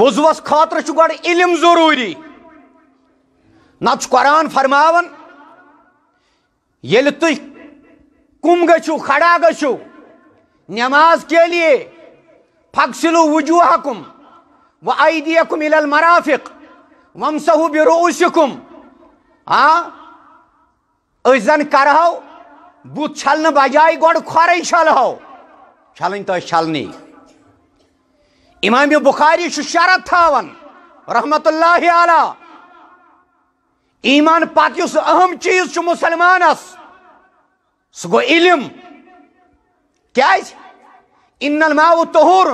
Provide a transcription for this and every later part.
وضوس خاطر گۄڈٕ علم ضروٗری نتہٕ چھُ قرآن فرماوان ییٚلہِ تُہۍ کُم گٔژھِو کھڑا گٔژھِو نماز کے لیے فاغسلوا وجوہکم وایدیکم الی المرافق وامسحوا برؤوسکم أسۍ زن کرہو بُتھ چھلنہٕ بجائے گۄڈٕ کھۄرے چھلہو چھلٕنۍ تہٕ ٲسۍ چھلنی امام بخاری چھُ شرط تھاوان رحمت اللہ علیہ ایمان پتہٕ یُس اہم چیٖز چھُ مُسلمانس سُہ گوٚو علم کیازِ ان الماء طہور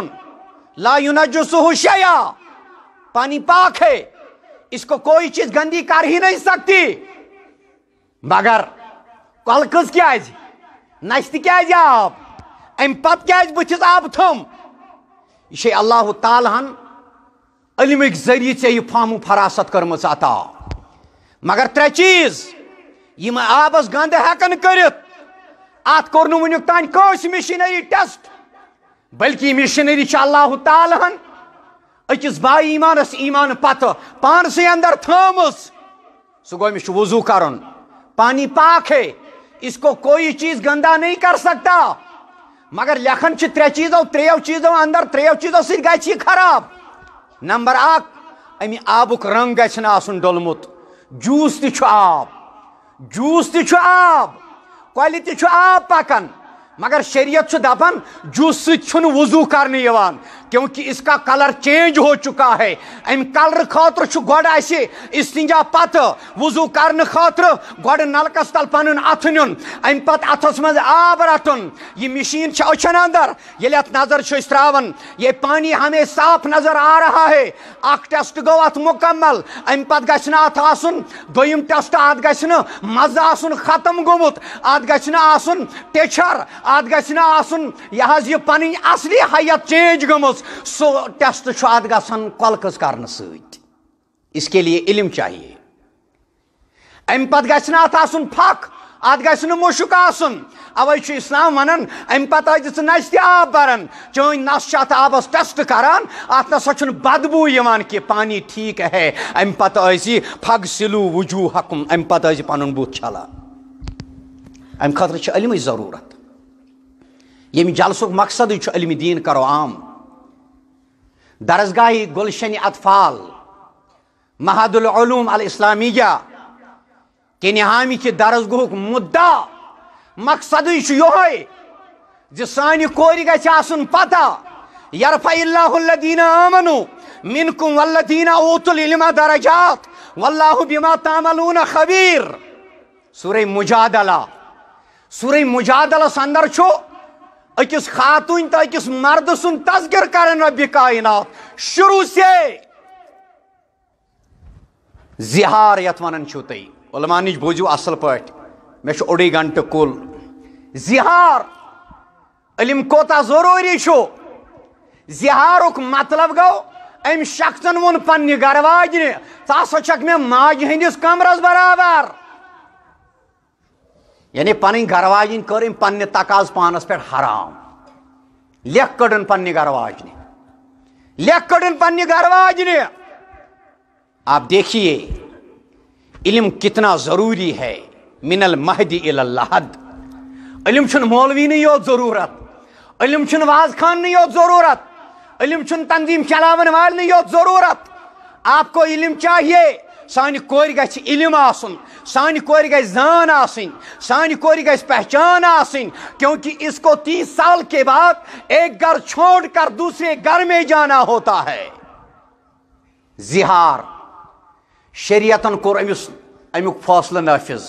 لا ينجسه شیء پانی پاک ہے اس کو کوئی چیز گندی کر ہی نہیں سکتی مگر کلکز کیازِ نشتہ کیازِ آب ام پتہٕ کیازِ بٕتھِس آب تھوٚم یہ چھے اللہ تعالیٰ ہن علمک ذریعہ ژےٚ یہِ فہم و فراست کٔرمٕژ عطا مگر ترٛےٚ چیٖز یِم آبس گنٛدٕ ہٮ۪کن کٔرِتھ ات کوٚر نہٕ وُنیُک تانۍ کٲنٛسہِ مشیٖنری ٹیسٹ بلکہ یہ مشیٖنری چھِ اللہ تعالیٰ ہن أکِس باے ایمانس ایمان پتہٕ پانسٕے اندر تھٲومٕژ سُہ گوٚو أمِس چھُ وضوٗ کرُن پانی پاک ہے اس کو کوئی چیز گندا نہیں کر سکتا مگر لیکھن چھِ ترٛیو چیٖزو اندر ترٛیو چیٖزو سۭتۍ گژھِ یہِ خراب نمبر اکھ امہِ آبُک رنٛگ گژھِ نہٕ آسُن ڈوٚلمُت جوٗس تہِ چھُ آب کۄلہِ تہِ چھُ آب پکان مگر شریعت چھُ دپان جوٗس سۭتۍ چھُنہٕ وضوٗ کرنہٕ یِوان کیونکہ اس کا کلر چینج ہو چکا ہے ام کلر خاطر چھُ گۄڈٕ اَسہِ استنجا پتہٕ وضوٗ کرنہٕ خاطرٕ گۄڈٕ نلکس تل پنُن اتھٕ نیُن امہِ پتہٕ اتھس منٛز آب رٹُن یہ مشین چھِ أچھن اندر ییٚلہِ اتھ نظر چھِ أسۍ تراوان یہ پانی ہمیں صاف نظر آ رہا ہے اکھ ٹیسٹ گوٚو اتھ مکمل امہِ پتہٕ گژھِ نہٕ اتھ آسُن دوٚیِم ٹیسٹ اتھ گژھِ نہٕ مزٕ آسُن ختم گوٚمُت اتھ گژھِ نہٕ آسُن ٹیچھر اتھ گژھِ نہٕ آسُن یہ حظ یہ پنٕنۍ اصلی حیت چینج گٔمٕژ سو ٹیسٹ چھُ اتھ گژھان کۄلکس کرنہٕ سۭتۍ اس کے لیے علم چاہیے امہِ پتہٕ گژھِ نہٕ اتھ آسُن پھکھ اتھ گژھِ نہٕ مُشُک آسُن اوے چھُ اسلام ونان امہِ پتہٕ ٲسۍ ژٕ نس تہِ آب بران چٲنۍ نس چھِ اتھ آبس ٹیسٹ کران اتھ نسا چھُنہٕ بدبوٗ یِوان کہِ پانی ٹھیٖک ہے امہِ پتہٕ ٲسۍ فاغسلوا وجوہکم امہِ پتہٕ ٲسۍ پنُن بُتھ چھلان امہِ خٲطرٕ چھِ علمٕچ ضروٗرت ییٚمہِ جلسُک مقصدٕے چھُ علمِ دیٖن کرو عام درسگاہ گلشن اطفال معہد العلوم الاسلامیہ کے نہامی کے درسگاہُک مدعا مقصدٕے چھُ یِہوٚے زِ سانہِ کورِ گژھِ آسُن پتہ یرفع اللہ الذین آمنوا منکم والذین اوتوا العلم درجات واللہ بما تعملون خبیر سورہ مجادلس اندر چھُ أکِس خاتون تو أکِس مرد سُنٛد تذکر کرن رب کائنات شروع سے زہار یتھ ونان چھُو تُہۍ علما نِش بوٗزِو اصل پٲٹھۍ مےٚ چھُ اوٚڑُے گنٹہٕ کُل زہار علم کوتاہ ضروٗری چھُ زہارُک مطلب گوٚو أمۍ شخصن ووٚن پننہِ گرٕ واجنہِ ژٕ ہسا چھکھ مےٚ ماجہِ ہٕنٛدِس کمرس برابر یعنی پنٕنۍ گرٕ واجِنۍ کٔر أمۍ پننہِ تقاضہٕ پانس پٮ۪ٹھ حرام لیکھ کٔڑٕن پننہِ گرٕ واجنہِ آپ دیکھیے علم کتنا ضروری ہے من المہد الی اللحد علم چھُنہٕ مولوی نٕے یوت ضروٗرت علم چھُنہٕ واز خان نٕے یوت ضروٗرت علم چھُنہٕ تنظیٖم چلاون والنٕے یوت ضروٗرت آپ کو علم چاہیے سانہِ کورِ گژھِ علم آسُن سانہِ کورِ گژھِ زان آسٕنۍ سانہِ کورِ گژھِ پہچان آسٕنۍ کیونکہ اس کو 30 سال کے بعد ایک گھر چھوڑ کر دوسرے گھر میں جانا ہوتا ہے زہار شریعتن کوٚر أمِس امیُک فٲصلہٕ نٲفِظ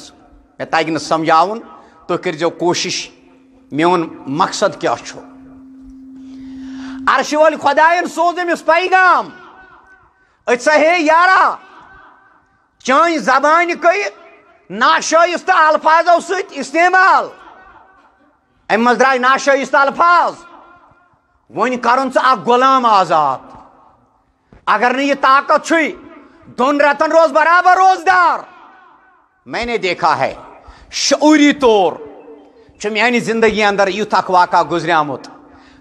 مےٚ تگہِ نہٕ سمجھاوُن تُہۍ کٔرۍزیو کوٗشِش میون مقصد کیٛاہ چھُ عرشہِ وٲلۍ خۄدایَن سوز أمِس پیغام أتۍ سا ہے یارا چٲنۍ زبانہِ گٔے ناشٲیِستہٕ الفاظو سۭتۍ استعمال امہِ منٛز درٛاے ناشٲیِستہٕ الفاظ وۄنۍ کرُن ژٕ اکھ غلام آزاد اگر نہٕ یہِ طاقت چھُے 2 رٮ۪تن روز برابر روزدار میں نے دیکھا ہے شعوری طور چھُ میانہِ زندگی اندر یُتھ اکھ واقعہ گُزریومُت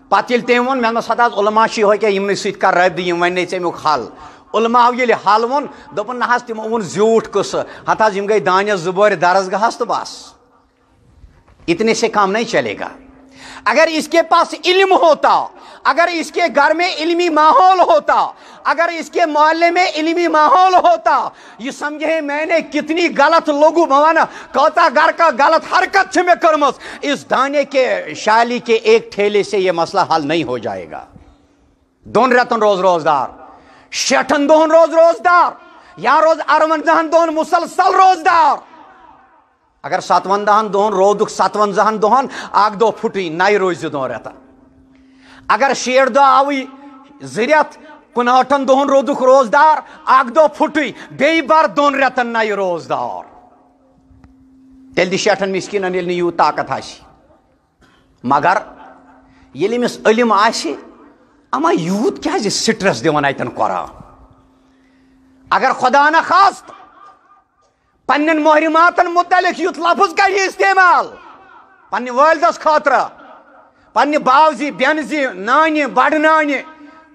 پتہ ییٚلہِ تٔمۍ ووٚن مےٚ دوٚپمَس ہَتہٕ حظ علما چھِ یِہوٚے کیٛاہ یِمنٕے سۭتۍ کَر رٲبطہٕ یِم وَنہِ ژےٚ اَمیُک حل علماو ییٚلہِ حل ووٚن دوٚپُن نہ حظ تِمو ووٚن زیوٗٹھ قٕصہٕ ہَتہٕ حظ یِم گٔے دانٮ۪س 2 بورِ درسگاہَس تہٕ بس اتنے سے کام نہیں چلے گا اگر اس کے پاس علم ہوتا اگر اس کے گھر میں علمی ماحول ہوتا اگر اس کے محلے میں علمی ماحول ہوتا یہ سمجھے میں نے کتنی غلط لوگوں بوانا کوتا گھر کا غلط حرکت سے میں کرمس اس دانے کے شالی کے ایک ٹھیلے سے یہ مسئلہ حل نہیں ہو جائے گا 2 رٮ۪تن روز روزدار 60 دۄہن روز روزدار یا روز 58 دۄہن مسلسل روزدار اگر 57 دۄہن رودُک 57 دۄہن اکھ دۄہ پھُٹٕے نَیہِ روزِ 2 رٮ۪تن اگر 60 دۄہ آوٕے 2 رٮ۪تھ 59 دۄہن رودُک روزدار اکھ دۄہ پھُٹٕے بیٚیہِ بر 2 رٮ۪تن نَیہِ روزدار تیٚلہِ دِ 60 مسکیٖنن ییٚلہِ نہٕ یوٗت طاقت آسہِ مگر ییٚلہِ أمِس علم آسہِ اما یوٗت کیٛازِ سٹرس دِوان اتٮ۪ن قرآن اگر خدا نخواست پنن محرماتن متعلق یُتھ لفظ کرِ استعمال پننہِ والدس خٲطرٕ پننہِ باوزی بیٚنزی نانہِ بڑٕ نانہِ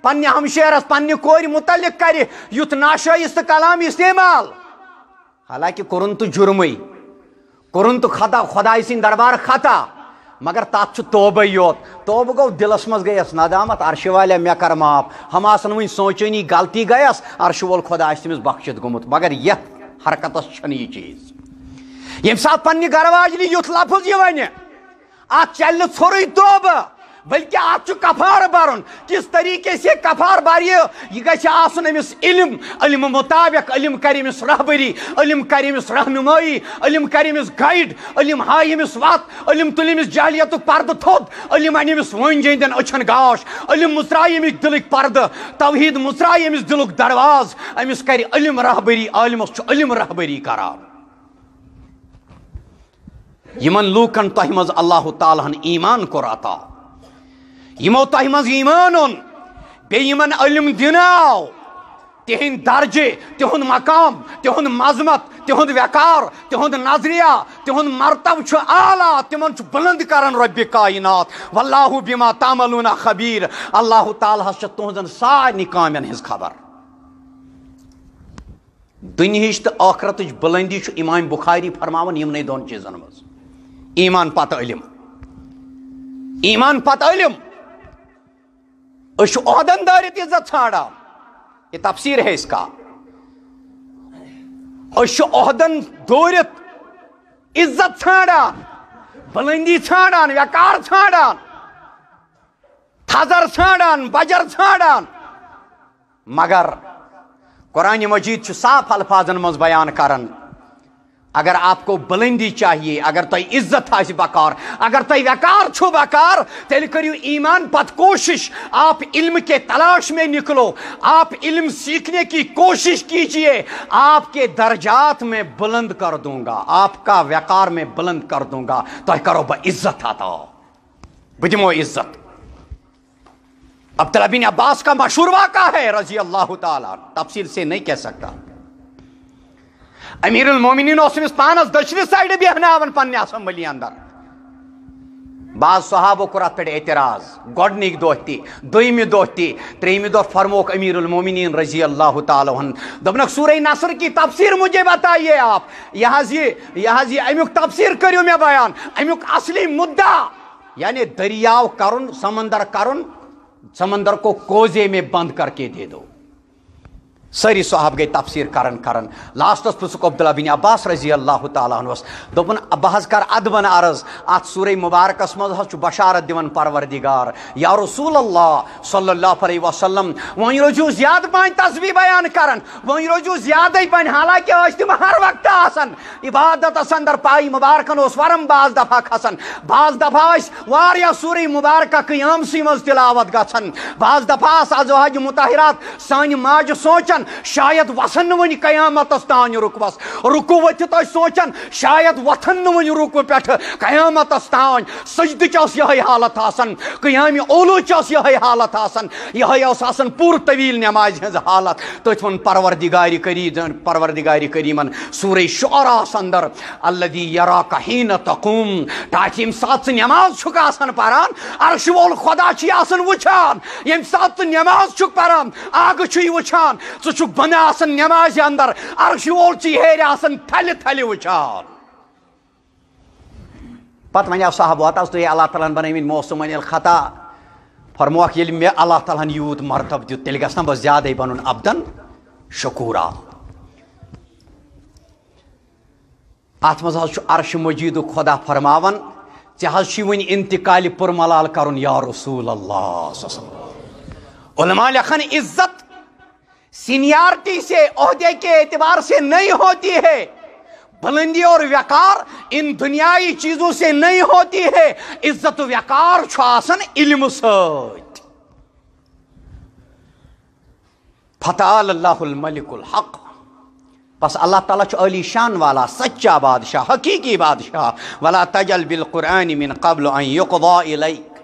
پننہِ ہمشیرس پننہِ کورِ متعلق کرِ یُتھ ناشٲیستہ کلام استعمال حالانکہ کوٚرُن تہٕ جُرمٕے کوٚرُن تہٕ خداے سٕنٛدِ دربار خطا مگر تات چھُ توبے یوت توبہ گوٚو دلس منٛز گٔیس ندامت عرشہِ والیا مےٚ کر معاف ہم آسن وۄنۍ سونچٲنی غلطی گٔیس عرشہِ وول خدا آسہِ تٔمِس بخشِتھ گوٚمُت مگر یتھ حرکتس چھنہٕ یہِ چیٖز ییٚمہِ ساتہٕ پننہِ گرٕ واجنہِ یُتھ لفظ یہِ وَنہِ اتھ چلہِ نہٕ ژھوٚرُے توبہٕ بلکہ اتھ چھُ کفارٕ برُن کس طریقے سے کفار بَرِ یہِ گژھِ آسُن أمِس علم علم مطابق علم کرِ أمِس رہبری علم کرِ أمِس رہنمٲیی علم کرِ أمِس گایڈ علم ہایہِ أمِس وتھ علم تُلہِ أمِس جاہلیتُک پردٕ تھوٚد علم انہِ أمِس وٲنٛجہِ ہٕنٛدٮ۪ن أچھن گاش علم مُژرایہِ أمِس دِلٕکۍ پردٕ توحیٖد مُژرایہِ أمِس دِلُک درواز أمِس کرِ علم رہبری عالمس چھُ علم رہبری کران یِمن لوٗکن تۄہہِ منٛز اللہ تعالیٰ ہن ایمان کوٚر عطا یِمو تۄہہِ منٛز ایمان اوٚن بیٚیہِ یِمن علم دِنہٕ آو تِہنٛدۍ درجہِ تِہُنٛد مقام تِہُنٛد مضمت تِہُنٛد وقار تِہُنٛد نظریہ تِہُنٛد مرتبہٕ چھُ اعلیٰ تِمن چھُ بُلند کران رۄبِ کائنات واللہ بما تعملون خبیر اللہ تعالیٰ ہس چھِ تُہنٛزن سارنٕے کامٮ۪ن ہٕنٛز خبر دُنہِچ تہٕ ٲخرتٕچ بُلندی چھُ امام بخاری فرماوان یِمنٕے 2 چیٖزن منٛز ایمان پتہٕ علم ایمان پتہٕ علم أسۍ چھِ عہدن دٲرِتھ عزت ژھانڈان یہ تفسیر ہے اس کا أسۍ چھِ عہدن دٲرِتھ عزت ژھانڈان بلندی ژھانڈان وقار ژھانڈان تھزر ژھانڈان بجر ژھانڈان مگر قرآن مجید چھُ صاف الفاظن منٛز بیان کران اگر آپ کو بلندی چاہیے اگر تۄہہِ عزت آسہِ بکار اگر تۄہہِ وقار چھُ بکار تیٚلہِ کٔرِو ایمان پتہٕ کوشش آپ علم کے تلاش میں نکلو آپ علم سیکھنے کی کوشش کیجیے آپ کے درجات میں بلند کر دوں گا آپ کا وقار میں بلند کر دوں گا تۄہہِ کرو بہٕ عزت عطا بہٕ دِمو عزت عبداللہ بن عباس کا مشہور واقعہ ہے رضی اللہ تعالیٰ تفصیل سے نہیں کہہ سکتا امیر المومنین اوس أمِس پانس دٔچھنہِ سایڈٕ بیہناوان پننہِ اسمبلی اندر بعض صحابو کوٚر اتھ پٮ۪ٹھ اعتراض گۄڈنِکۍ دۄہ تہِ دوٚیمہِ دۄہ تہِ ترٛیٚیمہِ دۄہ فرمووُکھ امیر المومنین رضی اللہ تعالیٰ عنہ دوٚپنکھ سورہ نصر کی تفسیر مجھے بتائیے آپ یہ امیُک تفسیر کٔرِو مےٚ بیان امیُک اصلی مدعا یعنی دریاو کرُن سمندر کرُن سمندر کو کوزے میں بند کر کے دے دو ساری صحاب گئی تفسیر کرن لاسٹس پرژھُکھ عبداللہ بن عباس رضی اللہ تعالیٰ عنہس دوٚپُن بہٕ حظ کر ادبن عرض اتھ سورہ مبارکس منٛز حظ چھُ بشارت دِوان پروردگار یا رسول اللہ صلی اللہ علیہ وسلم وۄنۍ روٗزِو زیادٕ پہن تسبیح بیان کران وۄنۍ روٗزِو زیادے پہن حالانکہ ٲسۍ تِم ہر وقتہٕ آسان عبادتس اندر پایہِ مبارکن اوس ورم بعض دفعہ کھسان بعض دفعہ ٲسۍ واریاہ سورہ مبارکہ قیامسٕے منٛز تلاوت گژھان بعض دفعہ آسہٕ ازواج مطہرات سانہِ ماجہِ سونچان سوچان شاید وسن ون قیامت تان رکوس رکو ورتھ سوچان شاید وتھن ون رکو پہ قیامت تان سجدہ یہ حالت آسان قیام اولو یہ حالت آسان یہ پور طویل نماز ہز حالت تھی ون پروردگار کریمن سورہ شعراء اندر الذی یراک حین تقوم تاکہ یم سات نماز پران عرش وول خدا وچان یم سات نماز پران آگ وچان ثہ بنا نماز اندر عرش وول ہیر تھل وچان پتہ ون صحابہ تھی اللہ تعالیٰ بنائی موسم الخطا فرموک یل میں اللہ تعالیٰ یوت مرتب دیت تیل گھنا بہ زیادہ بنن عبدن شکورا ات مز عرش مجید خدا فرماون ژے ون انتقال پر ملال کرن یا رسول اللہ علماء لکھن عزت سینیارٹی سے عہدے کے اعتبار سے نہیں ہوتی ہے بلندی اور وقار ان دنیائی چیزوں سے نہیں ہوتی ہے عزت و وقار آسان علم سۭتۍ فتعال اللہ الملک الحق بس اللہ تعالیٰ علی شان والا سچا بادشاہ حقیقی بادشاہ ولا تجل بالقرآن من قبل ان يقضى الیک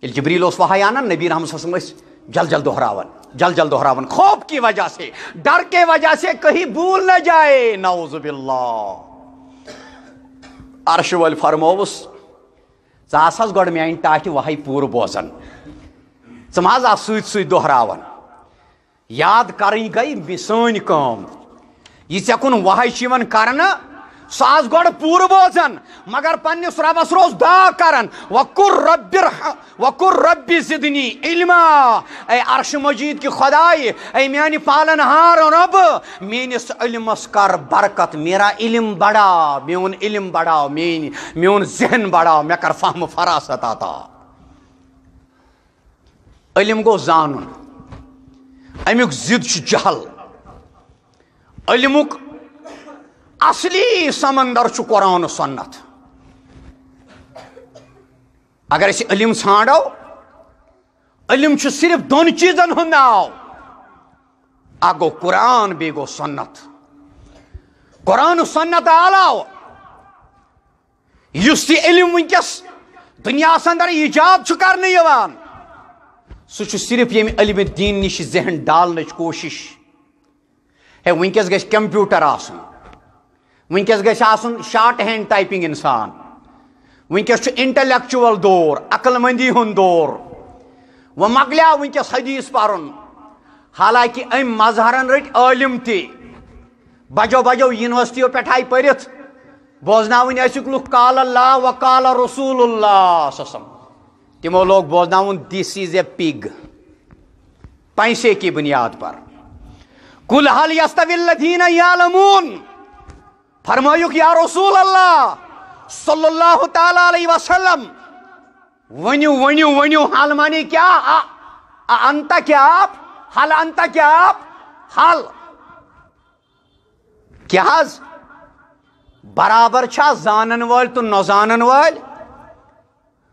جبریل وحی انان نبی رحمت صلی اللہ علیہ وسلم جل جل دہراون خوف کی وجہ سے ڈر کے وجہ سے کہیں بھول نہ جائے نعوذ باللہ عرش ول فرموس ژٕ گۄڈٕ میانہِ ٹاٹہِ وحی پوٗرٕ بوزان ژٕ مہ حظ آس سۭتۍ سۭتۍ دہراون یاد کرٕنۍ گٔے سٲنۍ کٲم یہ ژےٚ کُن وحی چھِ یِوان کرنہٕ سُہ آس گۄڈٕ پوٗرٕ بوزان مگر پننس ربس روز دعا کران وقر ربی زدنی علما اے عرش مجید کی خدائی اے میانی پالن ہار رب مینس علمس کر برکت میرا علم بڑا میون علم بڑا میون ذہن بڑا میں کر فہم فراست عطا علم گو زانن امیک زد چھ جہل علمک اصلی سمندر چھ قرآن و سنت اگر اسی علم ژھانڈو علم چھ صرف دون چیزن ہند ناو اکھ گو قرآن بیٚیہِ گو سنت قرآن و سنت علاوٕ یُس تہِ علم ونکس دنیاہس اندر ایجاد چھ کرنہٕ یوان سُہ چھُ صرف ییٚمہِ علمِ دین نش ذہن ڈالنٕچ کوشش ہے ونکس گژھِ کمپیوٹر آسُن ونکس گژھِ آسُن شارٹ ہینڈ ٹائپنگ انسان ونکس چھُ انٹلیکچوئل دور عقل مندی ہُنٛد دور وہ مکلیو ونکس حدیث پرن حالانکہ ام مظہرن رٹ عالم تہِ بجو یونیورسٹیو پٮ۪ٹھ آیہِ پٔرِتھ بوزناوٕنۍ ٲسِکھ لُکھ قال اللہ وقال رسول اللہ تمو لوگ بوزناوُن دس از اے پگ پیسے کی بنیاد پر قل هل یستوی الذین یعلمون فرمایوک یا رسول اللہ صلی اللہ تعالی علیہ وسلم ونیو حل مانی کیا انت کیا آپ حل انت کیا آپ حل کیا حض برابر چھا زانن وال تو نزانن وال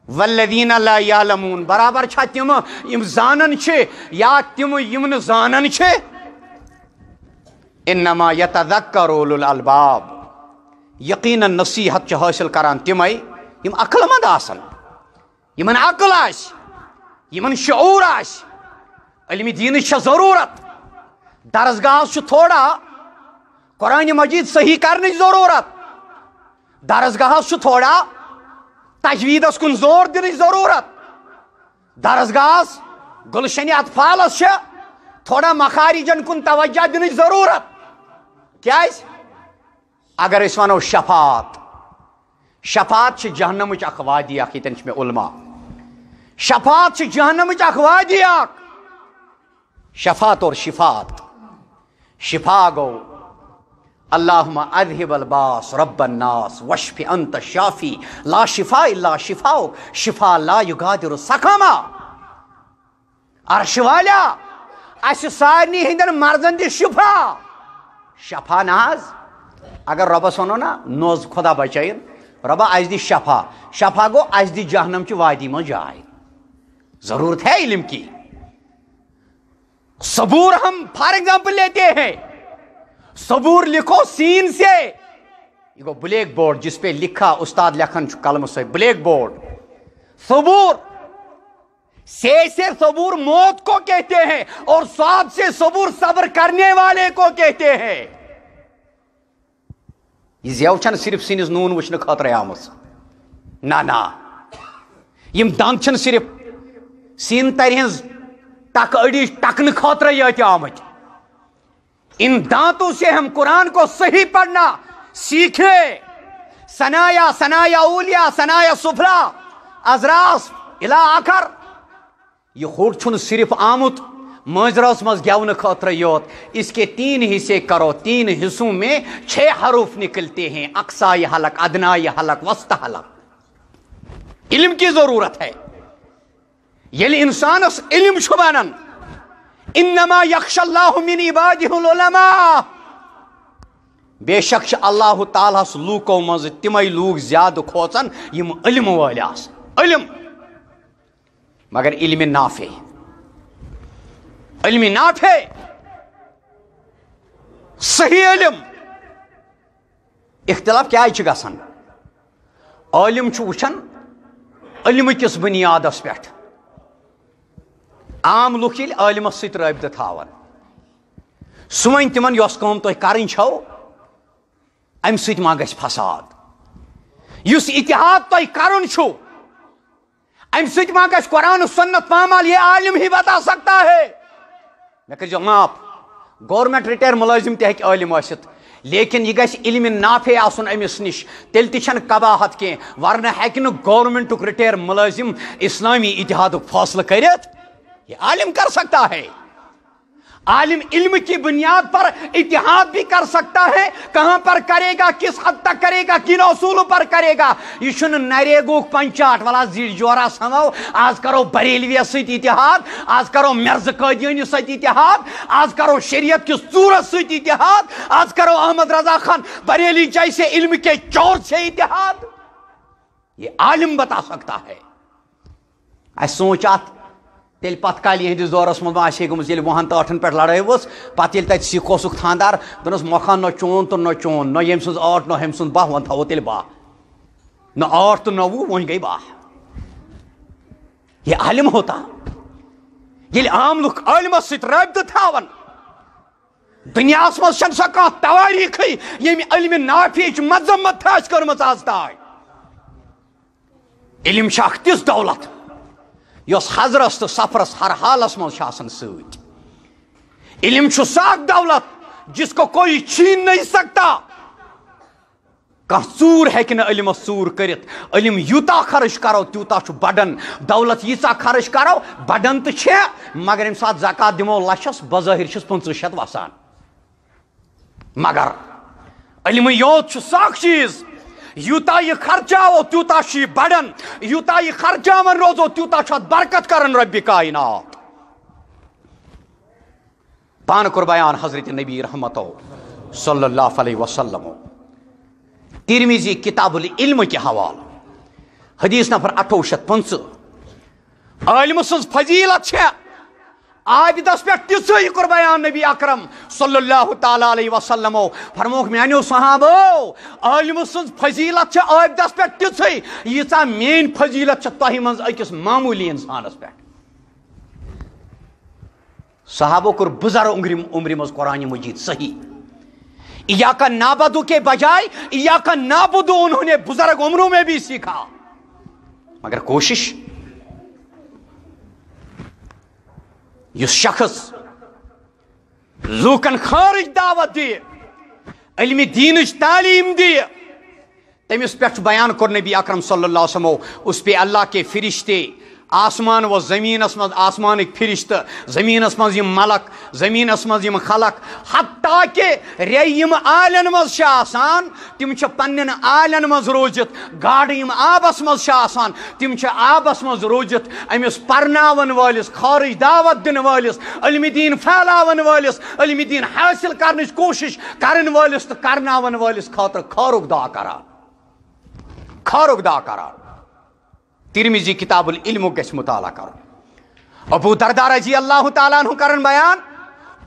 والذین لا یعلمون برابر چھا تم یم زانن چھے یا تم یم نہ زانن چھے انما یتذکر اولو الالباب یقینا نصیحت حاصل کران تمے یم عقل مند آسن یمن عقل آس یمن شعور آس علم دین چھ ضرورت درسگاہ تھوڑا قرآن مجید صحیح کرنے ضرورت درسگاہ تھوڑا تجویدس کن زور دن ضرورت درسگاہ گلشن اطفالس تھوڑا مخارجن کن توجہ دن ضرورت کیا اگر اس ونو شفاعت چھ جہنمچ اخ وادی اخ یتن چھ میں علماء شفاعت چھ جہنمچ اخ وادی اخ شفاعت اور شفا گو اللہم اذہب الباس رب الناس واشف انت الشافی لا شفاء الا شفاؤک شفا لا یغادر سقما عرش والا اس سارنی ہندن مرزن دی شفا ناز اگر ربس ونو نا نوز خدا بچائن ربا اس دی شفا گو اس دی جہنم چی وادی میں جائے ضرورت ہے علم کی صبور ہم فار ایگزامپل لیتے ہیں، صبور لکھو سین سے، یہ گو بلیک بورڈ جس پہ لکھا استاد لکھن قلم سے، بلیک بورڈ. صبور سے صبور موت کو کہتے ہیں، اور صاد سے صبور صبر کرنے والے کو کہتے ہیں. یہ زیو چھن صرف سینس نون وچھن خاطر آمز، نا یم دند چھن صرف سین تر ہنز ٹک اڑی ٹکن خاطر یہ آمت. ان دانتوں سے ہم قرآن کو صحیح پڑھنا سیکھے. ثنایا اولیا، ثنایا سفلا، ازراس الی آخر. یہ ہوٹ چھن صرف آمت ماجراس مز گیون خاطر یوت. اس کے 3 حصے کرو، 3 حصوں میں 6 حروف نکلتے ہیں، اقصائی حلق، ادنائی حلق، وسط حلق. علم کی ضرورت ہے. یلی انسانس علم چھبانن، انما یخشى اللہ من عباده العلماء. بے شک اللہ تعالیٰ لوکو مز تمے لوگ زیادہ کھوچن یم علم وال آس. علم مگر علم نافع، علم نافع صحیح علم. اختلاف کیا گژھان؟ عالم چھ وچھان علم کس بنیادس پہ. عام لوک یل عالمس ست رابطہ تھاون، سہ ون تمن یس کام تہ کرن چھو ام سۭتۍ ما گژھِ فساد. یس اتحاد تہ کرن چھو ام سۭتۍ ما گژھِ قرآن و سنت پامال. یہ عالم ہی بتا سکتا ہے. مے کر معاف، گورنمنٹ ریٹائر ملازم تہ ہیکہِ عالم ٲسِتھ، لیکن یہ گژھِ علم نافع آسن امس نش. تیل تہ چھنہٕ قباحت کینٛہہ، ورنہ ہیکہِ نہٕ گورنمنٹُک ریٹائر ملازم اسلامی اتحادُک فٲصلہٕ کٔرِتھ. یہ عالم کر سکتا ہے. عالم علم کی بنیاد پر اتحاد بھی کر سکتا ہے. کہاں پر کرے گا، کس حد تک کرے گا، کن اصولوں پر کرے گا. یہ چھُنہٕ نریگو پنچاٹ والا زیڑ جورا سمو آج کرو بریلوی ست اتحاد، آج کرو مرز قادیانی ست اتحاد، آج کرو شریعت کس صورت ست اتحاد، آج کرو احمد رضا خان بریلی جیسے علم کے چور سے اتحاد. یہ عالم بتا سکتا ہے. سوچات تیل پت کالی ہندس دورس مز آسے گمت یل 2 تہٕ 8 پہ لڑائی ؤژھ، پتہ یل تتہ سکھ اوسُکھ خاندار دنس مۄکھان نہ چون تو نہ چون، نہ یم سٕنٛز 8 نہ ہم سُنٛد 12 وۄنۍ تھاوو تیٚلہِ 12، نہ 8 تو 9 وۄنۍ گٔے 12. یہ عالم ہوتا ییٚلہِ عام لُکھ عالمس سۭتۍ رٲبطہٕ تھاون. دُنیاہس منٛز چھنہٕ سۄ کانٛہہ تواریٖخٕے ییٚمہِ علمِ نافعٕچ مذمت آسہِ کٔرمٕژ آز تام. علم چھِ اکھ تِژھ دولت یس حضرس تو سفرس ہر حالس مز ست. علم چھُ سۄ اکھ دولت جس کو کوئی چھین نہیں سکتا. کانٛہہ ژوٗر ہیٚکہِ نہٕ علمس ژوٗر کٔرِتھ. علم یوٗتاہ خرچ کرو تیوٗتاہ چھُ بڑان. دولت ییٖژاہ خرچ کرو بڑان تہِ چھےٚ، مگر ییٚمہِ ساتہٕ زکات دِمو لچھس بظٲہر چھِس 500 وسان. مگر علم یوت چھُ سۄ اکھ چیٖز یوٗتاہ یہِ خرچاوو تیوٗتاہ چھُ یہِ بڑان، یوٗتاہ یہِ خرچاون روزو تیوٗتاہ چھُ اتھ برکت کران رۄبِ کائنات. پانہٕ کوٚر بیان حضرت نبی رحمتو صلی اللہ علیہ وسلم ترمذی کتاب العلم کے حوالہ حدیث نفر 850. عالم سٕنٛز فضیلت چھےٚ عابدس پہ تیژٕے کوٚر بیان نبی اکرم صلی اللہ تعالیٰ علیہ وسلم. فرموک میانیو صحابو، عالم سٕنٛز فضیلت چھےٚ عابدس پہ تیژٕے ییٖژاہ میٲنۍ فضیلت چھےٚ تۄہہِ منٛز أکِس معموٗلی انسانس پہ. صحابو کوٚر بُزر عمرِ منٛز قرآن مجید صحیح. ایاک نعبدو کے بجائے ایاک نعبدو انہوں نے بزرگ عمروں میں بھی سیکھا. مگر کوشش یس شخص لوکن خارج دعوت دی، علم دینچ تعلیم دی، تمس پہ بیان کور نبی اکرم صلی اللہ علیہ وسلم. اس پہ اللہ کے فرشتے آسمان و زمینس مز، آسمانک فرشتہ زمینس مز یم ملک، زمینس مز یم خلق، حتیٰ کہ ری یم آلن مز آسان تم پنن آلن مز روزت، گاڑ یم آبس مز آسان تم آبس مز روزت. امس پرناون والس، خارج دعوت دن والس، علم دین پھیلاون والس، علم دین حاصل کرنچ کوشش کرن والس تو کرناون والس خاطر خارک دعا کران، خارک دعا کران. ترمذی کتاب العلم گژھِ مطالعہ کرو. ابو دردار رضی اللہ تعالیٰ عنہ کرن بیان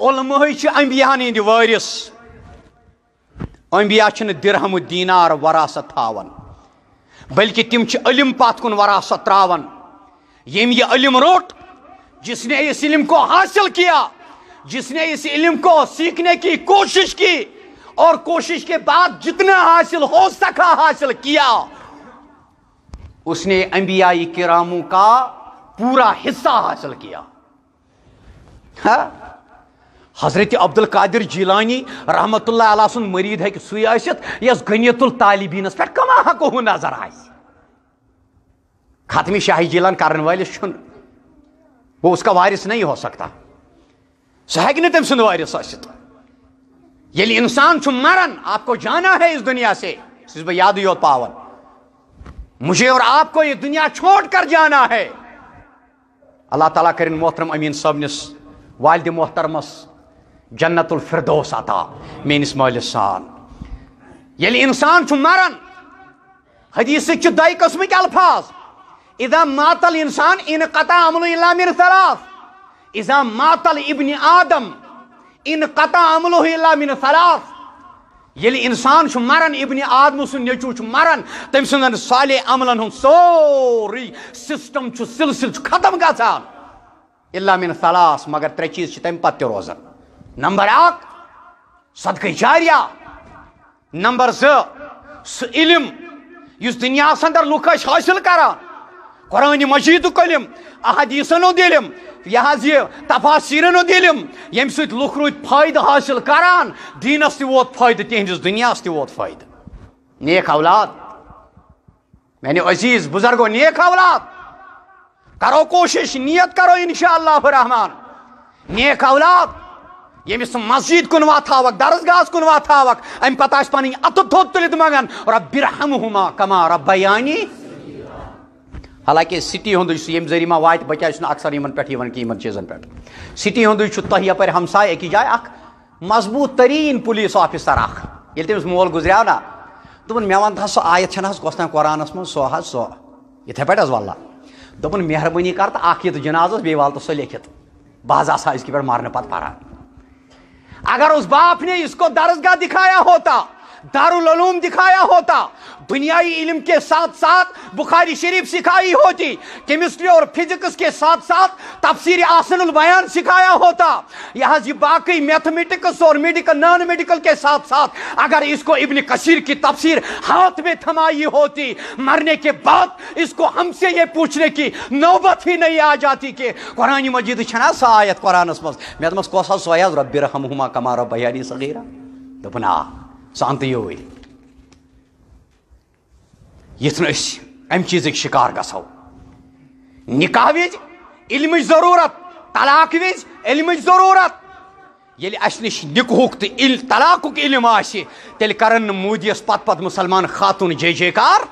علماء انبیاء ہند وارث انبیاء درہم و دینار وراثت تھاون بلکہ تم علم پات کن وراثت تراون یم یہ علم روٹ جس نے اس علم کو حاصل کیا جس نے اس علم کو سیکھنے کی کوشش کی اور کوشش کے بعد جتنا حاصل ہو سکا حاصل کیا اس نے انبیاء کراموں کا پورا حصہ حاصل کیا. حضرت عبد القادر جیلانی رحمت اللہ علیہ سن مرید ہے کہ سوی آست یس غنیت الطالبینس پہ کما ہکو نظر آس ختم شاہی جیلان کرن والس وہ اس کا وارث نہیں ہو سکتا سہ ہیکہ تم سند وارث ثت یل انسان مرن آپ کو جانا ہے اس دنیا سے بہ یاد یوت پاون مجھے اور آپ کو یہ دنیا چھوڑ کر جانا ہے. اللہ تعالیٰ کرن محترم امین صبنس والد محترمس جنت الفردوس عطا میس مالس سان یل انسان مرن حدیث دئی قسمک الفاظ اذا مات الانسان انقطع عمله الا من ثلاث اذا مات الابن آدم انقطع عمله الا من ثلاث یل انسان مرن ابن آدم سن نیچو مرن تم سن صالح عملن ہن سوری سسٹم سلسل ختم گژھان الا من ثلاث مگر ترے چیز تم پتہ روزان. نمبر 1 صدقہ جاریہ. نمبر 2 سہ علم اس دنیا اندر لوک حاصل کران قرآن مجید علم احادیثن ہند علم یہ تفاصیرن ہند علم یم سۭتۍ لُکھ روٗدۍ فٲیدٕ حاصل کران دینس تہِ ووت فٲیدٕ تہنٛدِس دُنیاہس تہِ ووت فٲیدٕ. نیک اولاد میانہِ عزیز بزرگو نیک اولاد کرو کوشش نیت کرو انشاءاللہ الرحمن نیک اولاد یمس مسجد کن واتھاوک درسگاہ کن واتھاوک ام پتہ آس پنٕنۍ اتھٕ تھوٚد تُلِتھ منگان رب ارحمہما کما ربیانی. حالانکہ سٹی ہند یم ذریعہ وات بچہ اکثر ان پہ ان چیزن پہ سٹی ہند تہ یپر ہمسائے اکی جائے اخ مضبوط ترین پولیس آفیسر اخ یل تمس مول گزریو نا دپن مے ون سو آیت چھنا کۄستام قرآنس من سو سو یتھے پٲٹھۍ حظ واللہ دپن مہربانی کر تو اخ یہ جنازس بیٚیہِ وال تو سو لکھت بعض آسا اس کی پہ مارنے پتہ پران. اگر اس باپ نے اس کو درسگاہ دکھایا ہوتا دارالعلوم دکھایا ہوتا دنیائی علم کے ساتھ ساتھ بخاری شریف سکھائی ہوتی کیمسٹری اور فزکس کے ساتھ ساتھ تفسیر احسن البیان سکھایا ہوتا یہ باقی میتھمیٹکس اور میڈیکل نان میڈیکل کے ساتھ ساتھ اگر اس کو ابن کثیر کی تفسیر ہاتھ میں تھمائی ہوتی مرنے کے بعد اس کو ہم سے یہ پوچھنے کی نوبت ہی نہیں آ جاتی کہ قرآن مجید چھنا سا آیت قرآنس مز مے دمس کۄس حظ سۄ رب ارحمہما کما ربیانی صغیرا دوٚپُن آ سانت یوے یتھ ام چیز شکار گژھو. نکاح وز علم ضرورت طلاق وز علم ضرورت یل اس نش نکاح تو طلاق علم آسہ تیل کرن مودیس پت پت مسلمان خاتون جے جے کار.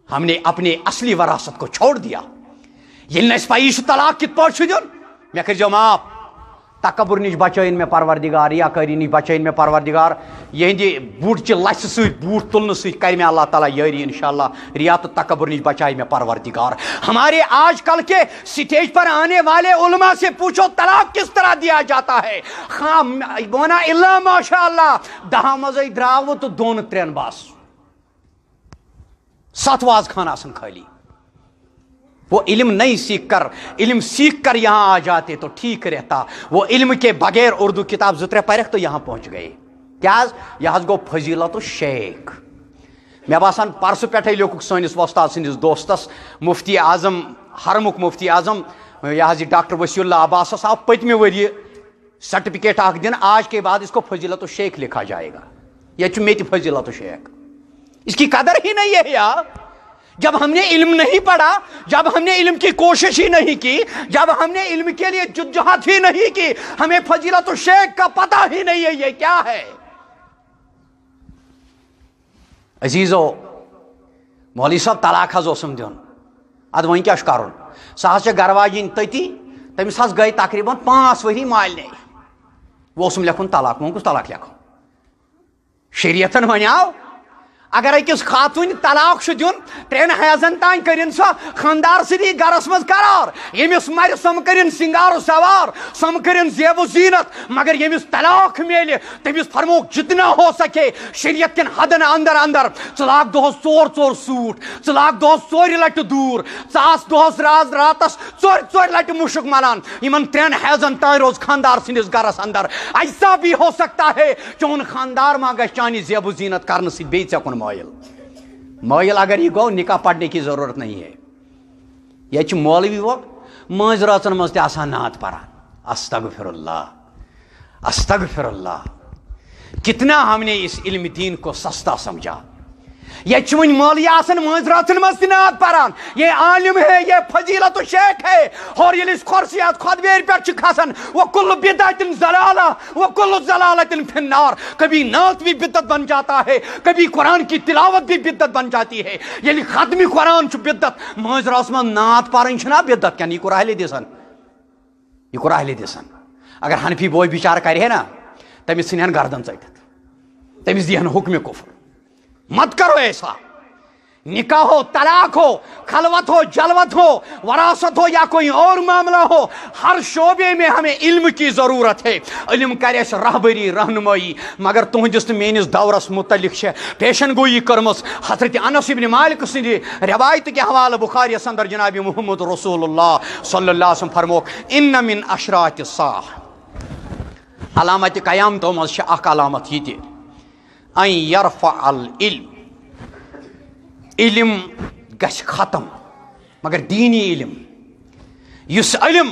ہم نے اپنے اصلی وراثت کو چھوڑ دیا. یل نس پی طلاق کت پہ دن مے کر معاف تکبر نش بچائن میں پروردگار ریاکاری نش بچائن میں پروردگار یہ بوٹ چہ لس ست بوٹ تلنے ست کر میں اللہ تعالیٰ یاری انشاءاللہ ریا تو تکبر نش بچائے میں پروردگار. ہمارے آج کل کے سٹیج پر آنے والے علماء سے پوچھو طلاق کس طرح دیا جاتا ہے. بونا اللہ ماشاء اللہ 10 مزے دراو تو 2-3 بس 7 واز خان آسن خالی. وہ علم نہیں سیکھ کر علم سیکھ کر یہاں آ جاتے تو ٹھیک رہتا. وہ علم کے بغیر اردو کتاب 2-3 پرکھ تو یہاں پہنچ گئے. کیا یہ گو فضیلت شیخ. مے باسان پرسو پہ لیوک سنس وستاد سندس دوستس مفتی اعظم حرمک مفتی اعظم یہ ڈاکٹر وسیع اللہ عباسس آو پتمہ وری سرٹیفکیٹ اخ دن آج کے بعد اس کو فضیلت شیخ لکھا جائے گا. یہ مے تہ فضیلت شیخ اس کی قدر ہی نہیں ہے یار. جب ہم نے علم نہیں پڑھا جب ہم نے علم کی کوشش ہی نہیں کی جب ہم نے علم کے لیے جدوجہد ہی نہیں کی ہمیں فضیلت الشیخ کا پتہ ہی نہیں ہے یہ کیا ہے. عزیزو مولوی صاحب طلاق حظ اوسم دیون اد وۄنۍ کیاہ چھُ کرُن سۄ حظ چھےٚ گرٕ واجِنۍ تٔتی تٔمِس حظ گٔے تقریٖباً 5 ؤری مالنٕے وۄنۍ اوسُم لیکھُن طلاق وۄنۍ کُس طلاق لیکھو شریعتن وَنیو اگر أکِس خاتون طلاق چھُ دیُن 3 حیضن تانۍ کٔرِن سۄ خاندار سۭتی گرس منٛز قرار ییٚمِس مرِ سۄ کٔرِن سِنگار سوار سۄ کٔرِن زیب و زینت مگر ییٚمِس طلاق میلہِ تٔمِس فرموک جتنا ہو سکے شریعت کٮ۪ن حدن اندر اندر ژٕ لاگ دۄہس 4 سوٗٹ ژٕ لاگ دۄہس 4 لٹہِ دوٗر ژٕ آس دۄہس راتس 4 لٹہِ مُشُک ملان یِمن 3 حیضن تانۍ روز خاندار سٕنٛدِس گرس اندر ایسا بھی ہو سکتا ہے چون خاندار ما گژھِ چانہِ زیب و زینت کرنہٕ سۭتۍ بیٚیہِ ژےٚ کُن مٲیل اگر یہ گو نکاح پڑھنے کی ضرورت نہیں ہے یہ مولوی وقت ماز راتن مز تہ نعت پران استغفر اللہ کتنا ہم نے اس علم دین کو سستا سمجھا یہ ون مولوی آسن ماز راتن مز تہ نعت پران یہ عالم ہے یہ فضیلت شیخ ہے اور یہ خرسیات خودبیر پہ کھسان وہ کل بدعت ضلالہ وہ کل ضلالت فی النار کبھی نعت بھی بدعت بن جاتا ہے کبھی قرآن کی تلاوت بھی بدعت بن جاتی ہے یعنی ختمی قرآن چھ بدعت ماز راس من نعت پرن چھنا بدعت کیا یہ قرآن دسن اگر حنفی بوے بیچار کرے نا تمس ژھنہن گردن ژٹتھ تمس دہن حکم کفر مت کرو ایسا نکاح ہو طلاق ہو خلوت ہو جلوت ہو وراثت ہو یا کوئی اور معاملہ ہو ہر شعبے میں ہمیں علم کی ضرورت ہے علم کرے رہبری رہنمائی مگر تہندس تو میانس دورس متعلق پیشن گوئی کرمس حضرت انس بن مالک سند روایت کے حوالہ بخاری اندر جناب محمد رسول اللہ صلی اللہ علیہ وسلم فرموک ان من اشراط الساعة علامت قیامتو مز اخ علامت یہ تہ ان یرفع العلم علم گش ختم مگر دینی علم یس علم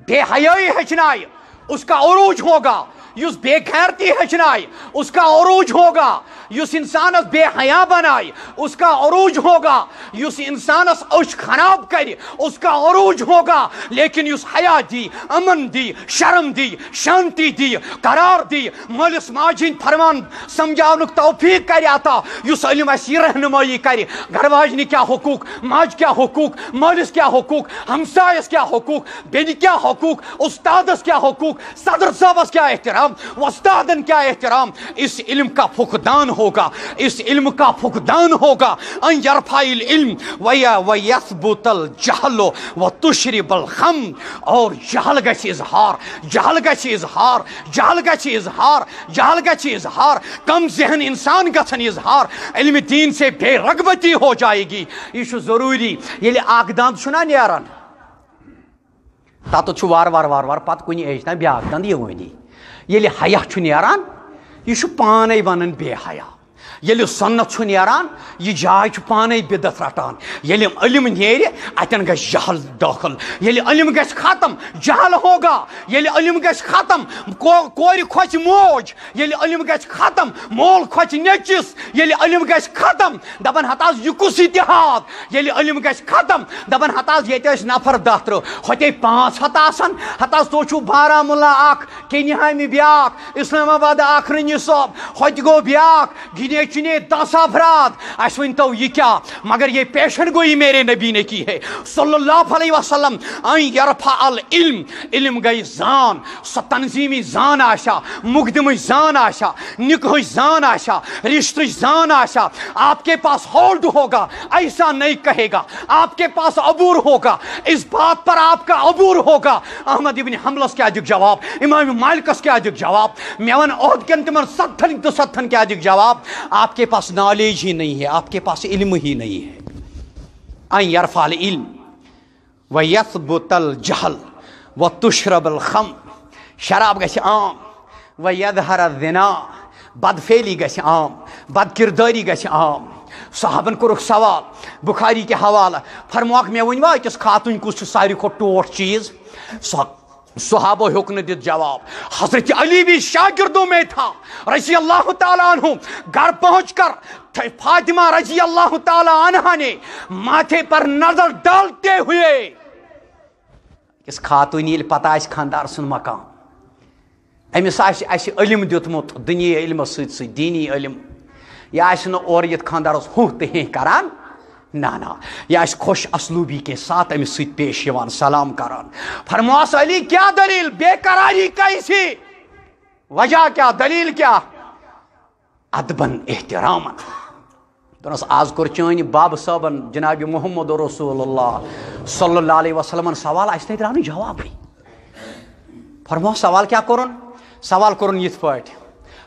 بے حیائی ہچنائے اس کا عروج ہوگا یس بے غیرتی ہچنائے اس کا عروج ہوگا یس انسانس بے حیا بنائے اس کا عروج ہوگا یس انسانس اچھ خراب کرے اس کا عروج ہوگا لیکن یس حیا دی امن دی شرم دی شانتی دی قرار دی مالس ماجین فرمان سمجھاونک توفیق کرے عطا یس علم اسی رہنمائی کرے گھر واجنی کیا حقوق ماج کیا حقوق مالس کیا حقوق ہمسایس کیا حقوق بیٹی کیا حقوق استادس کیا حقوق صدر صاحبس کیا احترام وستادن کیا احترام اس علم کا فقدان ہوگا اس علم کا فقدان ہوگا ان یرفع العلم ویثبت الجہل وتشرب الخم اور جہل گژھِ اظہار کم ذہن انسان گژھن اظہار علم دین سے بے رغبتی ہو جائے گی یہ ضروری ییٚلہِ اکھ دند چھُنا نیران تتھ چھُ وار وار پتہٕ کُنہِ ایج تام بیاکھ دند یِوٲنی ییٚلہِ حیا چھُ نیران یہ چھُ پانے ونان بے حیا ییٚلہِ سنت چھُ نیران یہ جاے چھُ پانے بدعت رٹان ییٚلہِ علم نیرِ اتن گژھِ جہل داخل ییٚلہِ علم گژھِ ختم جہل ہوگا ییٚلہِ علم گژھِ ختم کورِ کھوژِ موج ییٚلہِ علم گژھِ ختم مول کھوژِ نیٚچوِس ییٚلہِ علم گژھِ ختم دپن ہتہ حظ یہِ کُس اتحاد ییٚلہِ علم گژھِ ختم دپن ہتہ حظ ییٚتہِ ٲسۍ نفر 10 ہوتے 500 آسان ہتہ حظ تو چھُ بارہمولہ اکھ کینہامہِ بیاکھ اسلام آباد اکھ رنی صٲب ہوتہِ گوٚو بیاکھ گنے چنے 10 افراد اس ونتو یہ کیا مگر یہ پیشن گوئی میرے نبی نے کی ہے صلی اللہ علیہ وسلم ان یرفع العلم علم گئی زان سو تنظیمی زان آشا مقدم زان آشا نکہ زان آشا رشتہ زان آشا آپ کے پاس ہولڈ ہوگا ایسا نہیں کہے گا آپ کے پاس عبور ہوگا اس بات پر آپ کا عبور ہوگا احمد ابن حنبلس کیا دک جواب امام مالکس کیا دک جواب میون عہد کن تمن 70 کیا دک جواب آپ کے پاس نالج ہی نہیں ہے آپ کے پاس علم ہی نہیں ہے ان یرفع العلم ویثبت الجہل وتشرب الخمر شراب گژھِ عام ویظہر الزنا بدفعلی گژھِ عام بد کرداری گژھِ عام صحابن کوٚرُکھ سوال بخاری کے حوالہ فرموکھ مےٚ ؤنۍوا أکِس خاتون کُس چھُ ساروی کھۄتہٕ ٹوٹھ چیز صحابہ ہیوک نہ دِتھ جواب حضرت علی بھی شاگردوں میں تھا رضی اللہ تعالیٰ عنہ گھر پہنچ کر فاطمہ رضی اللہ تعالیٰ عنہ نے ماتھے پر نظر ڈالتے ہوئے اس خاتون ییٚلہِ پتہ آسہِ خاندار سُنٛد مقام أمِس آسہِ اَسہِ علم دیُتمُت دُنیٲیی علمس سۭتۍ سۭتۍ دیٖنی علم یہِ آسہِ نہٕ اورٕ یِتھ خاندارس ہُہ تہٕ ہِہ کران نانا یہ آس خوش اسلوبی کے ساتھ امس سۭتۍ پیش یوان سلام کران فرماس علی کیا دلیل بے قراری کیسی وجہ کیا دلیل کیا ادبن احتراما دونس آز کور چٲنۍ باب صٲبن جناب محمد رسول اللہ صلی اللہ علیہ وسلم سوال اسہِ درٛاو نہٕ جوابٕے فرمو سوال کیا کوٚرُن سوال کوٚرُن یِتھ پٲٹھۍ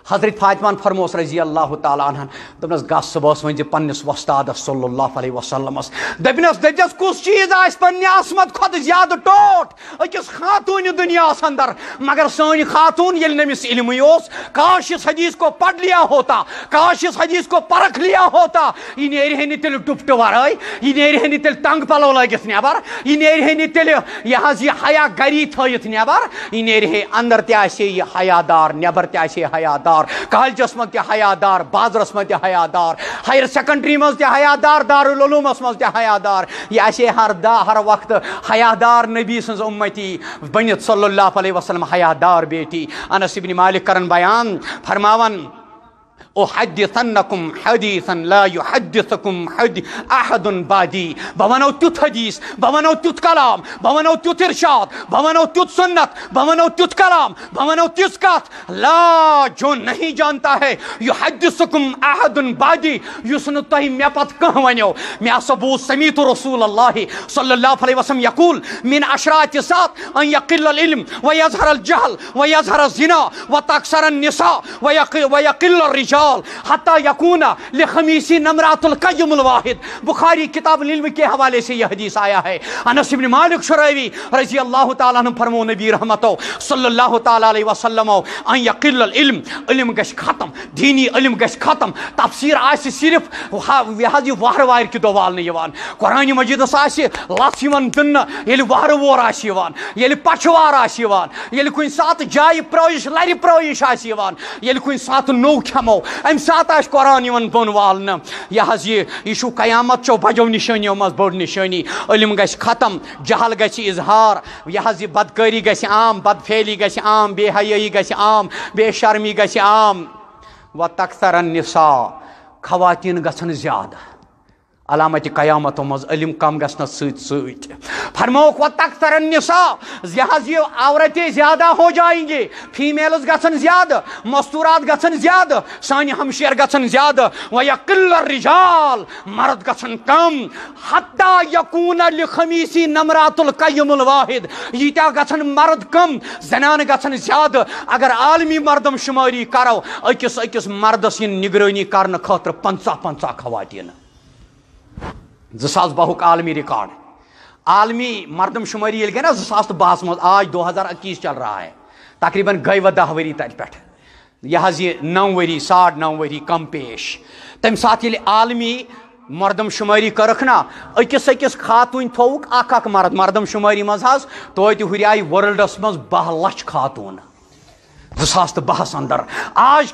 حضرت فاطمہ فرموس رضی اللہ تعالیٰ عنہ دپنس گژھ صبحس ؤنۍ زِ پننس وۄستادس صلی اللہ علیہ وسلمس دپنس دٔپزٮ۪س کُس چیٖز آسہِ پننہِ عصمت کھۄتہٕ زیادٕ ٹوٹھ أکِس خاتوٗنہِ دُنیاہس اندر مگر سٲنۍ خاتوٗن ییٚلہِ نہٕ أمِس علمٕے اوس کاش اس حدیث کو پڑھ لیا ہوتا کاش اس حدیث کو پرکھ لیا ہوتا یہِ نیرِ ہے نہٕ تیٚلہِ ڈُپٹہٕ ورٲے یہِ نیرِ ہے نہٕ تیٚلہِ تنگ پلو لٲگِتھ نٮ۪بر یہِ نیرِ ہے نہٕ تیٚلہِ یہِ حظ یہِ حیا گری تھٲیِتھ نٮ۪بر یہِ نیرِ ہے اندر تہِ آسہِ ہے یہِ حیا دار نٮ۪بر تہِ آسہِ ہے حیا دار کالجس مز تہ حیا دار بازرس مز تہ حیا دار ہائر سیکنڈری مز تہ حیا دار دارالعلومس مز تہ حیا دار یہ آسے ہر وقت حیا دار نبی سنز امتی بنت صلی اللہ علیہ وسلم حیا دار بیٹی انس بن مالک کرن بیان فرماون احدثنکم حدیثا لا یحدثکم احد بعدی بونو تیت حدیث بونو تیت کلام بونو تیت ارشاد بونو تیت سنت بونو تیت کلام بونو تیت کت لا جو نہیں جانتا ہے یحدثکم احد بعدی یس نہ تہ مے پت کانٛہہ ونیو مے ہسا بوٗز سمیعت رسول اللہ صلی اللہ علیہ وسلم یقول من اشراط الساعة ان یقل العلم ویظہر الجہل ویظہر الزنا وتکثر النساء ویقل الرجال حتی یکون لخمیسی نمرات القیم الواحد بخاری کتاب العلم کے حوالے سے یہ حدیث آیا ہے انس بن مالک شرائیوی رضی اللہ تعالیٰ عنہ فرمو نبی رحمتو صلی اللہ تعالیٰ علیہ وسلم ان یقل العلم علم گش ختم دینی علم گش ختم تفسیر آسی صرف یہ وہر وائر کی دوال نہیں یوان قرآن مجید آسی لس یوان دن یل وہر وور آسی یوان یل پچھوار آسی یوان یل کن سات جائی پرویش لری پرویش آسی یوان یل کن سات نو کھمو ام سات آس قرآن یوان بون والن یہ شو قیامت چو بجو نشانیو مز بڑ نشانی علم گش ختم جہل گش اظہار یہ بدکاری گش عام بدفعلی گش عام بے حیائی گش عام بے شرمی گش عام و تکثر النساء خواتین گژھن زیادہ علامت قیامت مز علم کم گھنس ست فرموک و تکثر النساء یہ عورتیں زیادہ ہو جائیں گے فیمیلز گھن زیادہ مستورات گھن زیادہ سانہ ہمشیر گھن زیادہ ویقل الرجال مرد گھن کم حتی یکون لخمیسی نمرات القیم الواحد ییتیا گھن مرد کم زنان گھن زیادہ اگر عالمی مردم شماری کرو اکس مردس یہ نگرانی کرنے خاطر 50 خواتین 2012 عالمی ریکارڈ عالمی مردم شماری یل گئی نا 2012 مز آج 2021 چل رہا ہے تقریباً گئی و 10 ؤری تت پہ یہ 9 ؤری 9.5 ؤری کم پیش تمہ سات یل عالمی مردم شماری کرکھ نا اکس خاتون تھوک اک مرد مردم شماری مز توتہ ہریائی ورلڈس مز 12 لچھ خاتون 2012 اندر آج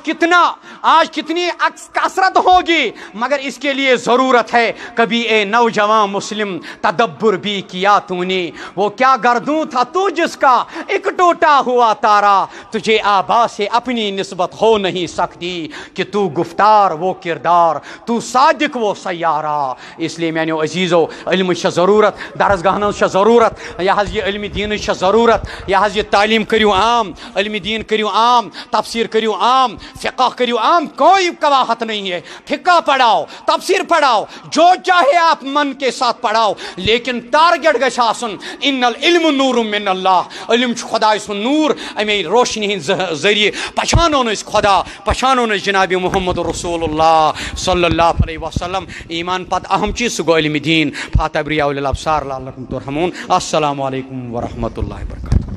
کتنی کثرت ہوگی مگر اس کے لیے ضرورت ہے کبھی اے نوجوان مسلم تدبر بھی کیا تو نے وہ کیا گردوں تھا تو جس کا ایک ٹوٹا ہوا تارا تجھے آبا سے اپنی نسبت ہو نہیں سکتی کہ تو گفتار وہ کردار تو صادق وہ سیارہ اس لیے میں نے عزیزو علم شا ضرورت درسگاہن ضرورت یہ علم دین شا ضرورت یہ تعلیم کریو عام علم دین کریو عام تفسیر کریو عام فقہ کریو عام کوئی قواحت نہیں ہے فقہ پڑھاؤ تفسیر پڑھاؤ جو چاہے آپ من کے ساتھ پڑھاؤ لیکن ٹارگٹ گژھِ آسُن ان العلم نور من اللہ علم خدا سن نور امی روشنی ہند ذریعے پہچانو اس خدا پہچانو جناب محمد رسول اللہ صلی اللہ علیہ وسلم ایمان پت اہم چیز سہ گو علم دین فاتح بریاء الابصار لعلکم ترحمون السلام علیکم ورحمۃ اللہ وبرکاتہ.